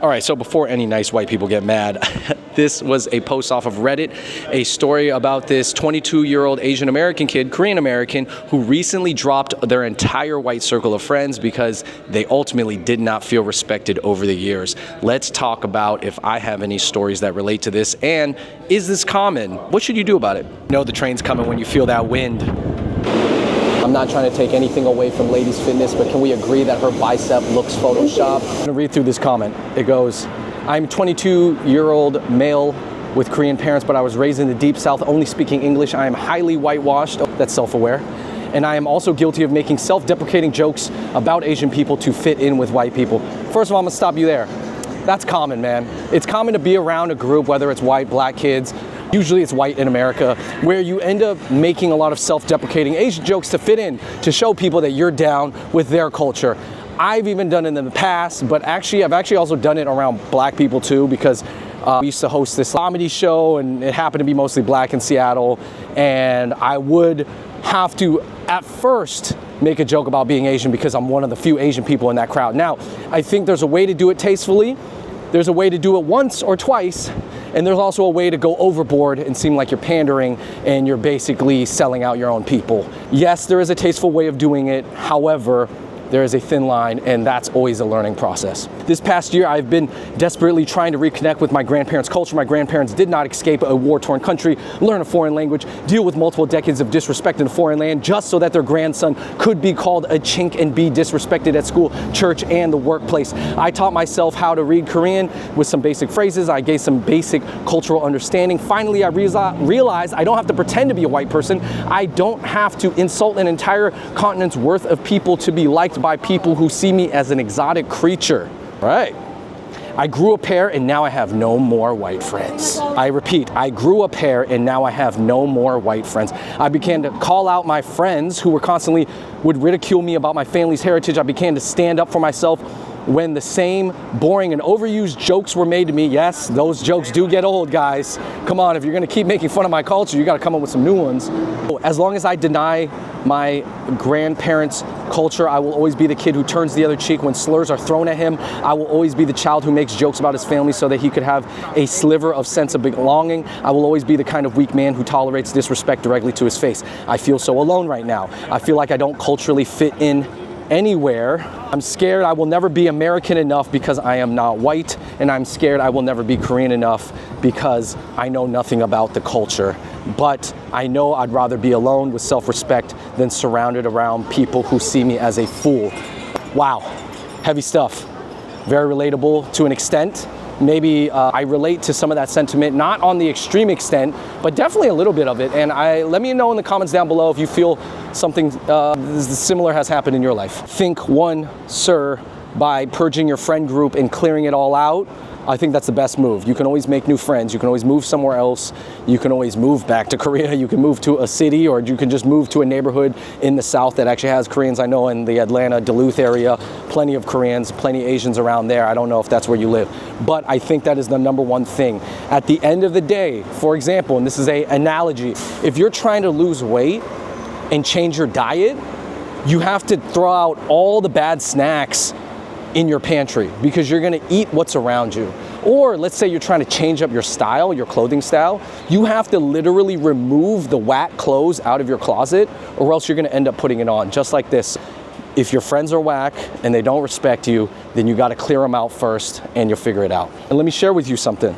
All right, so before any nice white people get mad, this was a post off of Reddit, a story about this 22-year-old Asian American kid, Korean American, who recently dropped their entire white circle of friends because they ultimately did not feel respected over the years. Let's talk about if I have any stories that relate to this, and is this common? What should you do about it? You know the train's coming when you feel that wind. I'm not trying to take anything away from Ladies Fitness, but can we agree that her bicep looks photoshopped? I'm gonna read through this comment. It goes, I'm a 22-year-old male with Korean parents, but I was raised in the deep south only speaking English. I am highly whitewashed, that's self-aware, and I am also guilty of making self-deprecating jokes about Asian people to fit in with white people. First of all, I'm gonna stop you there. That's common, man. It's common to be around a group, whether it's white, black kids, usually it's white in America, where you end up making a lot of self-deprecating Asian jokes to fit in, to show people that you're down with their culture. I've even done it in the past, but I've actually also done it around black people too, because we used to host this comedy show and it happened to be mostly black in Seattle, and I would have to, at first, make a joke about being Asian because I'm one of the few Asian people in that crowd. Now, I think there's a way to do it tastefully, there's a way to do it once or twice, and there's also a way to go overboard and seem like you're pandering and you're basically selling out your own people. Yes, there is a tasteful way of doing it. However, there is a thin line, and that's always a learning process. This past year, I've been desperately trying to reconnect with my grandparents' culture. My grandparents did not escape a war-torn country, learn a foreign language, deal with multiple decades of disrespect in a foreign land, just so that their grandson could be called a chink and be disrespected at school, church, and the workplace. I taught myself how to read Korean with some basic phrases. I gave some basic cultural understanding. Finally, I realized I don't have to pretend to be a white person. I don't have to insult an entire continent's worth of people to be liked by people who see me as an exotic creature. Right. I grew a pair and now I have no more white friends. I repeat, I grew a pair and now I have no more white friends. I began to call out my friends who were constantly would ridicule me about my family's heritage. I began to stand up for myself when the same boring and overused jokes were made to me. Yes, those jokes do get old, guys. Come on, if you're gonna keep making fun of my culture, you gotta come up with some new ones. As long as I deny my grandparents' culture, I will always be the kid who turns the other cheek when slurs are thrown at him. I will always be the child who makes jokes about his family so that he could have a sliver of sense of belonging. I will always be the kind of weak man who tolerates disrespect directly to his face. I feel so alone right now. I feel like I don't culturally fit in anywhere. I'm scared I will never be American enough because I am not white, and I'm scared I will never be Korean enough because I know nothing about the culture. But I know I'd rather be alone with self-respect than surrounded around people who see me as a fool. Wow, heavy stuff. Very relatable to an extent. Maybe I relate to some of that sentiment, not on the extreme extent, but definitely a little bit of it. And let me know in the comments down below if you feel something similar has happened in your life. Think one, sir, by purging your friend group and clearing it all out. I think that's the best move. You can always make new friends. You can always move somewhere else. You can always move back to Korea. You can move to a city, or you can just move to a neighborhood in the South that actually has Koreans. I know in the Atlanta, Duluth area, plenty of Koreans, plenty of Asians around there. I don't know if that's where you live, but I think that is the number one thing. At the end of the day, for example, and this is an analogy, if you're trying to lose weight and change your diet, you have to throw out all the bad snacks in your pantry because you're gonna eat what's around you. Or let's say you're trying to change up your style, your clothing style, you have to literally remove the whack clothes out of your closet, or else you're gonna end up putting it on, just like this. If your friends are whack and they don't respect you, then you gotta clear them out first and you'll figure it out. And let me share with you something.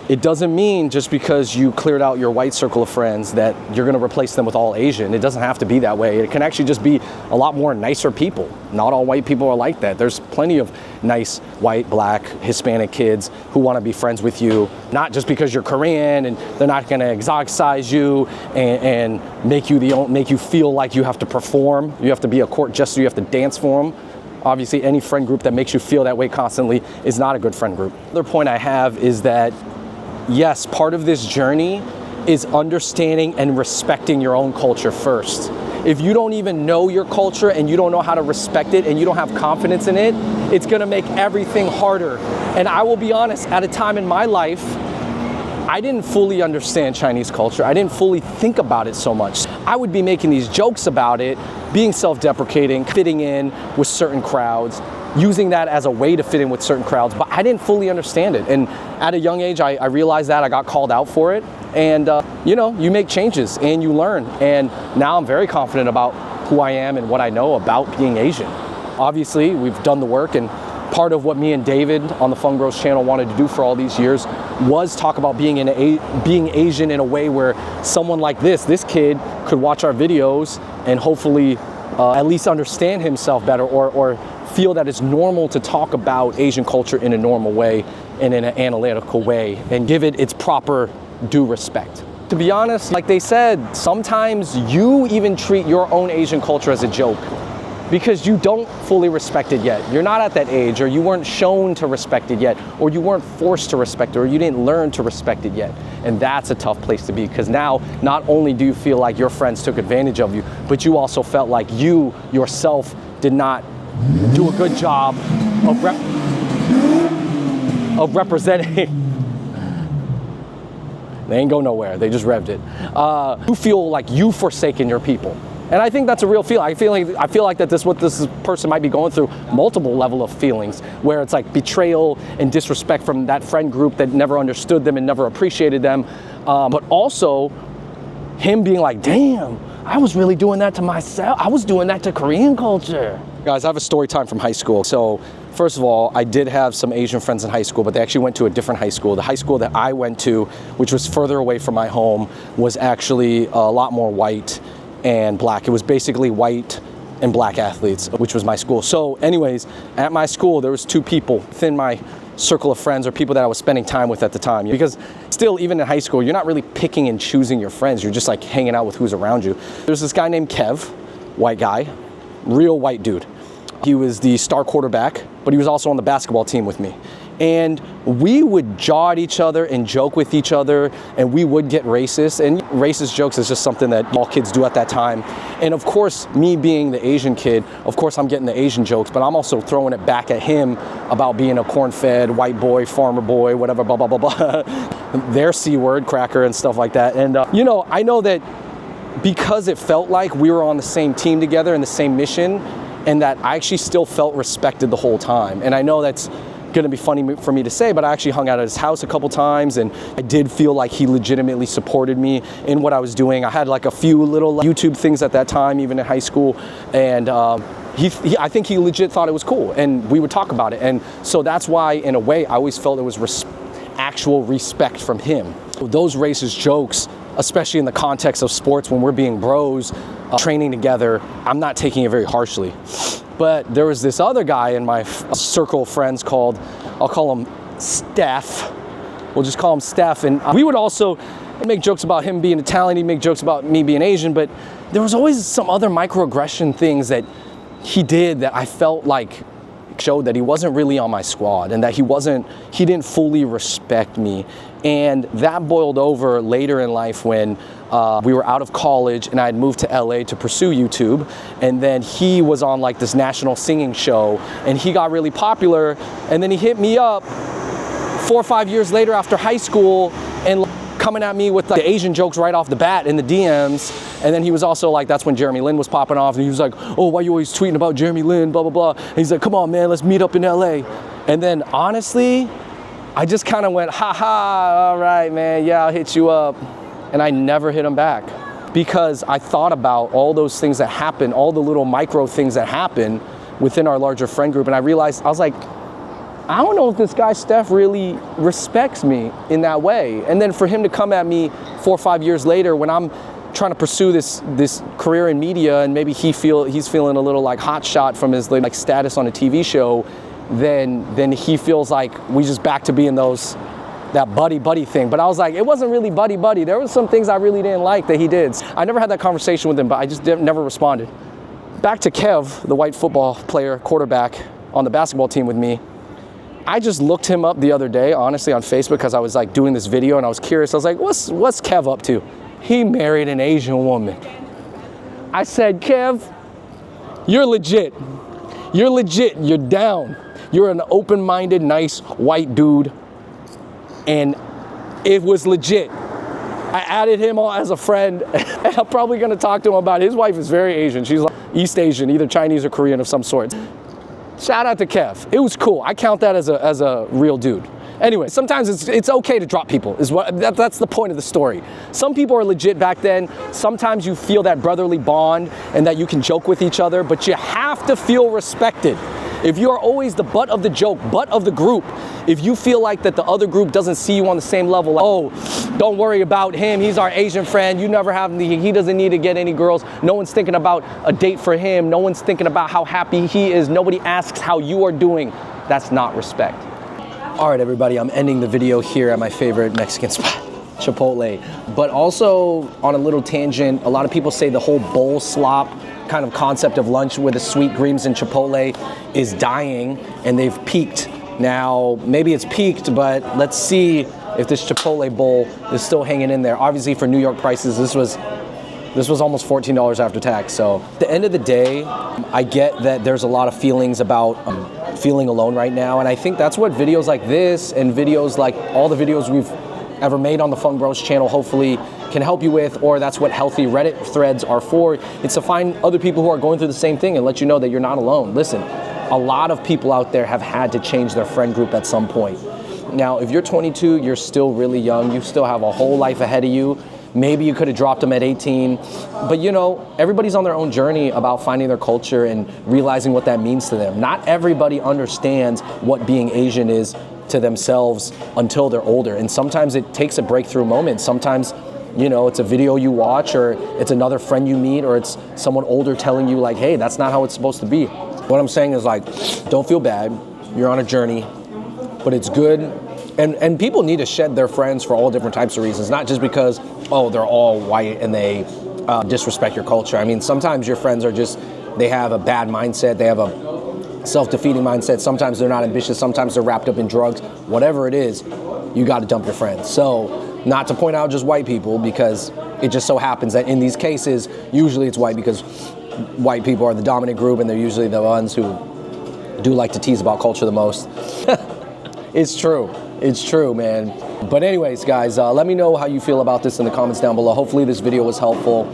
It doesn't mean just because you cleared out your white circle of friends that you're gonna replace them with all Asian. It doesn't have to be that way. It can actually just be a lot more nicer people. Not all white people are like that. There's plenty of nice white, black, Hispanic kids who wanna be friends with you, not just because you're Korean and they're not gonna exoticize you and make you feel like you have to perform. You have to be a court jester, you have to dance for them. Obviously, any friend group that makes you feel that way constantly is not a good friend group. Another point I have is that yes, part of this journey is understanding and respecting your own culture first. If you don't even know your culture and you don't know how to respect it and you don't have confidence in it, it's gonna make everything harder. And I will be honest, at a time in my life, I didn't fully understand Chinese culture. I didn't fully think about it so much. I would be making these jokes about it, being self-deprecating, fitting in with certain crowds, using that as a way to fit in with certain crowds, but I didn't fully understand it. And at a young age, I realized that. I got called out for it. And, you know, you make changes and you learn. And now I'm very confident about who I am and what I know about being Asian. Obviously, we've done the work, and part of what me and David on the Fung Bros channel wanted to do for all these years was talk about being Asian in a way where someone like this kid could watch our videos and hopefully at least understand himself better, or feel that it's normal to talk about Asian culture in a normal way and in an analytical way and give it its proper due respect. To be honest, like they said, sometimes you even treat your own Asian culture as a joke because you don't fully respect it yet. You're not at that age, or you weren't shown to respect it yet, or you weren't forced to respect it, or you didn't learn to respect it yet. And that's a tough place to be, because now not only do you feel like your friends took advantage of you, but you also felt like you yourself did not do a good job of representing. They ain't go nowhere, they just revved it. You feel like you've forsaken your people. And I think that's a real feeling. I feel like that what this person might be going through, multiple level of feelings, where it's like betrayal and disrespect from that friend group that never understood them and never appreciated them. But also him being like, damn, I was really doing that to myself. I was doing that to Korean culture. Guys, I have a story time from high school. So first of all, I did have some Asian friends in high school, but they actually went to a different high school. The high school that I went to, which was further away from my home, was actually a lot more white and black. It was basically white and black athletes, which was my school. So anyways, at my school, there was two people within my circle of friends, or people that I was spending time with at the time. Because still, even in high school, you're not really picking and choosing your friends. You're just like hanging out with who's around you. There's this guy named Kev, white guy, real white dude. He was the star quarterback, but he was also on the basketball team with me. And we would jaw at each other and joke with each other, and we would get racist. And racist jokes is just something that all kids do at that time. And of course, me being the Asian kid, of course I'm getting the Asian jokes, but I'm also throwing it back at him about being a corn-fed white boy, farmer boy, whatever, blah, blah, blah, blah. Their C-word, cracker, and stuff like that. And you know, I know that because it felt like we were on the same team together and the same mission, and that I actually still felt respected the whole time. And I know that's gonna be funny for me to say, but I actually hung out at his house a couple times, and I did feel like he legitimately supported me in what I was doing. I had like a few little YouTube things at that time, even in high school, and I think he legit thought it was cool, and we would talk about it. And so that's why, in a way, I always felt it was actual respect from him. Those racist jokes, especially in the context of sports when we're being bros, training together, I'm not taking it very harshly. But there was this other guy in my circle of friends called, I'll call him Steph. We'll just call him Steph. And we would also make jokes about him being Italian, he'd make jokes about me being Asian, but there was always some other microaggression things that he did that I felt like showed that he wasn't really on my squad, and that he didn't fully respect me. And that boiled over later in life when we were out of college and I had moved to LA to pursue YouTube, and then he was on like this national singing show, and he got really popular, and then he hit me up 4 or 5 years later after high school and coming at me with the Asian jokes right off the bat in the DMs. And then he was also like, that's when Jeremy Lin was popping off, and he was like, oh, why you always tweeting about Jeremy Lin, blah, blah, blah. And he's like, come on, man, let's meet up in LA. And then honestly, I just kind of went, ha ha, all right, man, yeah, I'll hit you up. And I never hit him back, because I thought about all those things that happen, all the little micro things that happen within our larger friend group. And I realized, I was like, I don't know if this guy Steph really respects me in that way. And then for him to come at me 4 or 5 years later when I'm trying to pursue this career in media, and maybe he's feeling a little like hot shot from his like status on a TV show, then he feels like we just back to being that buddy thing. But I was like, it wasn't really buddy. There were some things I really didn't like that he did. I never had that conversation with him, but I just never responded. Back to Kev, the white football player, quarterback on the basketball team with me. I just looked him up the other day, honestly, on Facebook, because I was like doing this video and I was curious. I was like, what's Kev up to? He married an Asian woman. I said, Kev, you're legit. You're legit. You're down. You're an open-minded, nice white dude. And it was legit. I added him on as a friend, and I'm probably gonna talk to him about it. His wife is very Asian. She's like East Asian, either Chinese or Korean of some sort. Shout out to Kev. It was cool. I count that as a real dude. Anyway, sometimes it's okay to drop people, that's the point of the story. Some people are legit back then. Sometimes you feel that brotherly bond and that you can joke with each other, but you have to feel respected. If you are always the butt of the joke, butt of the group, if you feel like that the other group doesn't see you on the same level, like, oh, don't worry about him, he's our Asian friend, you never have he doesn't need to get any girls, no one's thinking about a date for him, no one's thinking about how happy he is, nobody asks how you are doing, that's not respect. All right, everybody, I'm ending the video here at my favorite Mexican spot, Chipotle. But also, on a little tangent, a lot of people say the whole bowl slop kind of concept of lunch with the sweet greens and Chipotle is dying, and they've peaked. Now, maybe it's peaked, but let's see if this Chipotle bowl is still hanging in there. Obviously, for New York prices, this was almost $14 after tax. So at the end of the day, I get that there's a lot of feelings about feeling alone right now. And I think that's what videos like this and videos like all the videos we've ever made on the Fung Bros channel hopefully can help you with, or that's what healthy Reddit threads are for. It's to find other people who are going through the same thing and let you know that you're not alone. Listen, a lot of people out there have had to change their friend group at some point. Now, if you're 22, you're still really young. You still have a whole life ahead of you. Maybe you could have dropped them at 18, but you know, everybody's on their own journey about finding their culture and realizing what that means to them. Not everybody understands what being Asian is to themselves until they're older. And sometimes it takes a breakthrough moment. Sometimes, you know, it's a video you watch, or it's another friend you meet, or it's someone older telling you like, hey, that's not how it's supposed to be. What I'm saying is like, don't feel bad. You're on a journey, but it's good. And people need to shed their friends for all different types of reasons, not just because, oh, they're all white and they disrespect your culture. I mean, sometimes your friends are just, they have a bad mindset, they have a self-defeating mindset, sometimes they're not ambitious, sometimes they're wrapped up in drugs, whatever it is, you gotta dump your friends. So, not to point out just white people, because it just so happens that in these cases, usually it's white because white people are the dominant group and they're usually the ones who do like to tease about culture the most. It's true. It's true, man. But anyways, guys, let me know how you feel about this in the comments down below. Hopefully this video was helpful.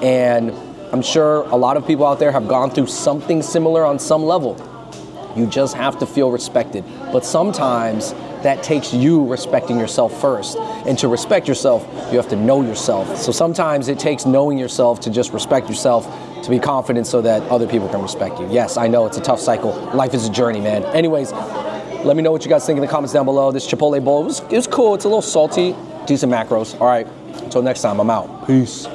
And I'm sure a lot of people out there have gone through something similar on some level. You just have to feel respected. But sometimes that takes you respecting yourself first. And to respect yourself, you have to know yourself. So sometimes it takes knowing yourself to just respect yourself, to be confident so that other people can respect you. Yes, I know it's a tough cycle. Life is a journey, man. Anyways, let me know what you guys think in the comments down below. This Chipotle bowl, it was cool. It's a little salty. Decent macros. All right, until next time, I'm out. Peace.